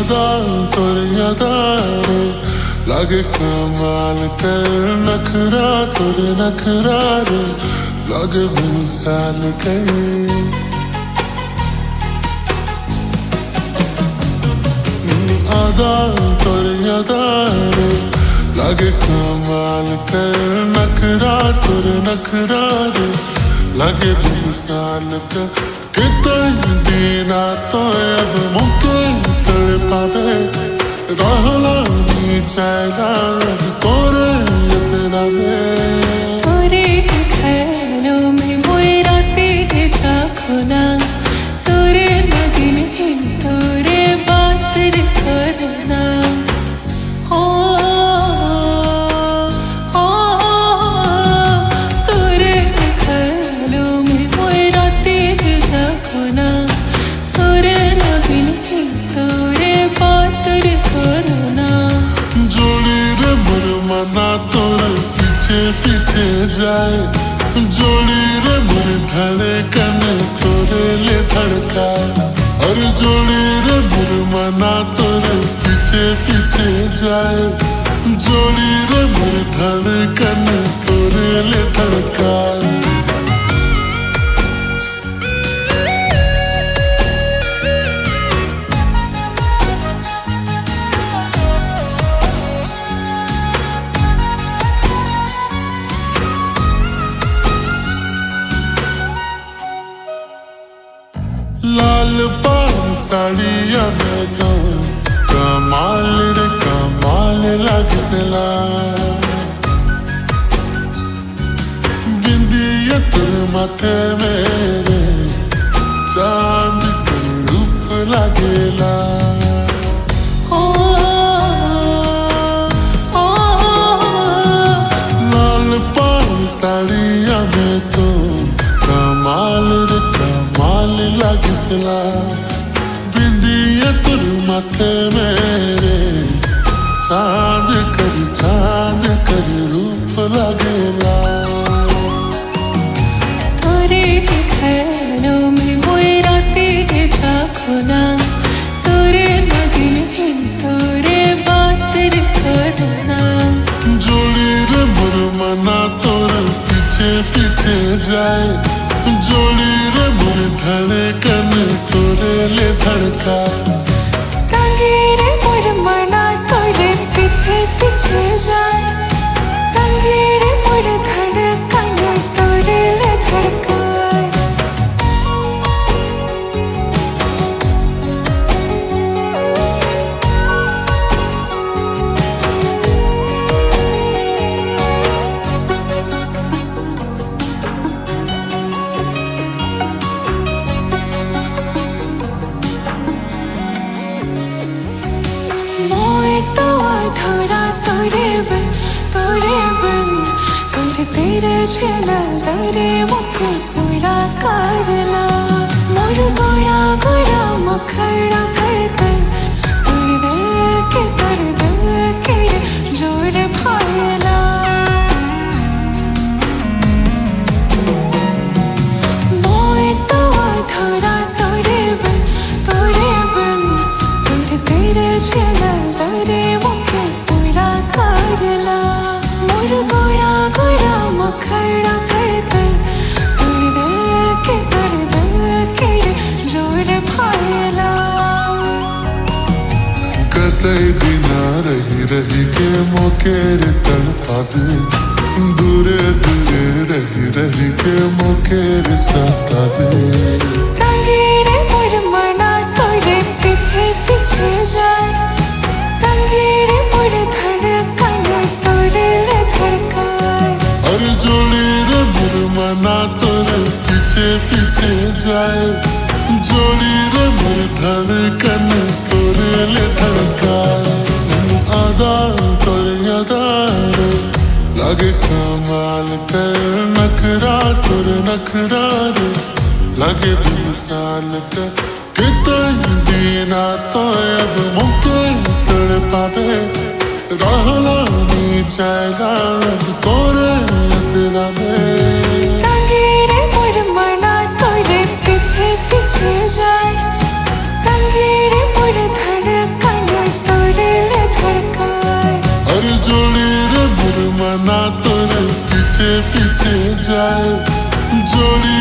आदा तोर यादारे लागे कमाल कर नखरा तोर नखरा रे लागे मिसाल कर आदा तोर यादारे लागे कमाल कर नखरा तोर नखरा रे लागे मिसाल कर कितने दीना तो अब मुके तड़ पावे रहला नी चाहला तोरे असरा में तोरे ख्यालों में मोए रातें जागना तोरे नदिन है तोरे बात करना हो तोरे ख्यालों में मोए रातें जागना तोरे नदिन है तोरे बात करना जोड़ी रे मुरमना तोरे पीछे पीछे जाए जोड़ी रे मुर धड़कन तोरे ले धड़काए और जोड़ी रे मुरमना तोरे पीछे पीछे जाए जोड़ी रे मुर धड़कन तोरे ले धड़काए लाल पान साड़िया में तो कमाल रे कमाल लगसला बिंदिया तुर माथे मेरे चांद का रूप लगेला लाल पान साड़िया में तो कमाल रे कमाल लगसला बिंदिया तुर माथे मेरे चांद कर रूप लगेला तोरे ख्यालों में मोए रातें जागना तोरे नदिन है तोरे बात करना जोड़ी रे मुरमना तोरे पीछे पीछे जाए जोड़ी रे मुर धड़कन तोरे ले धड़काए संगे रे मोर मना तोरे पीछे पीछे जाए संगे रे मोर धड़कन तोरे ले धड़काए मोए तो धरा तोरे बिन कर तेरे छेला जरे मुखे पूरा करला मोर गोरा गोरा मुखड़ा कर कर दिल के जोड़ भाईला मोए तो धरा तोरे बिन कर तेरे छेला जरे मुखे पूरा करला मोर गोरा गोरा मुखड़ा कर दिल के जोड़ भाईला कतई दिना रही रही के मोके रे तड़पावे दूरे दूरे रही रही के मोके रे सतावे संगे रे मोर मना तोरे पीछे पीछे जाए संगे रे मोर धड़कन तोरे ले धड़काए और जोड़ी रे मुरमना तोरे पीछे पीछे जाए जोड़ी रे मुर धड़कन तोरे ले धड़काए आदा तोर यादारे लागे कमाल कर नखरा तोर नखरा रे लागे मिसाल कर कितने दीना तो अब मुके तड़ पावे रहला नी चाहला तोरे असरा में संगे रे मोर मना तोरे पीछे पीछे जाए संगे रे मोर धड़कन এসে যায় জড়িয়ে